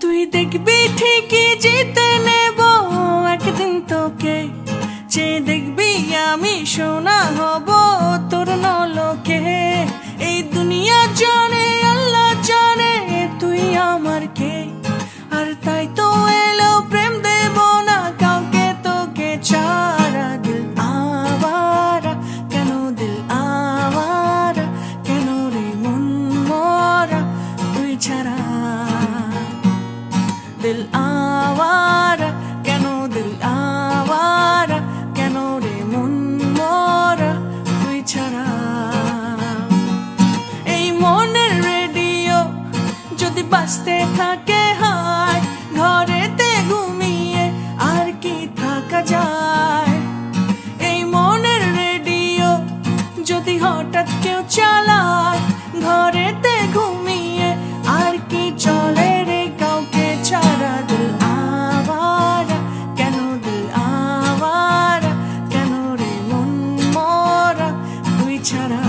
তুই দেখবি ঠিকই জিতে নেব একদিন তোকে, যে দেখবি আমি সোনা হব তোর নলকে। এই দুনিয়া জানে আল্লাহ জানে তুই আমার কে, আর তাই তো এলো প্রেম দেব না কাউকে তোকে ছাড়া। দিল আওয়ারা কেন, দিল আওয়ারা কেন রে মন মরা তুই ছাড়া। দিল আওয়ারা কেন, দিল আওয়ারা কেন রে মন মরা তুই ছাড়া। এই মনের রেডিও যদি বাজতে থাকে হায়, ঘরেতে ঘুমিয়ে আর কি থাকা যায়। এই মনের রেডিও যদি হঠাৎ কেউ চালায়, ঘরেতে ঘুমিয়ে আর কি চলে রে কাউকে ছাড়া। দিল আওয়ারা কেন, দিল আওয়ারা কেন রে মন মরা তুই ছাড়া।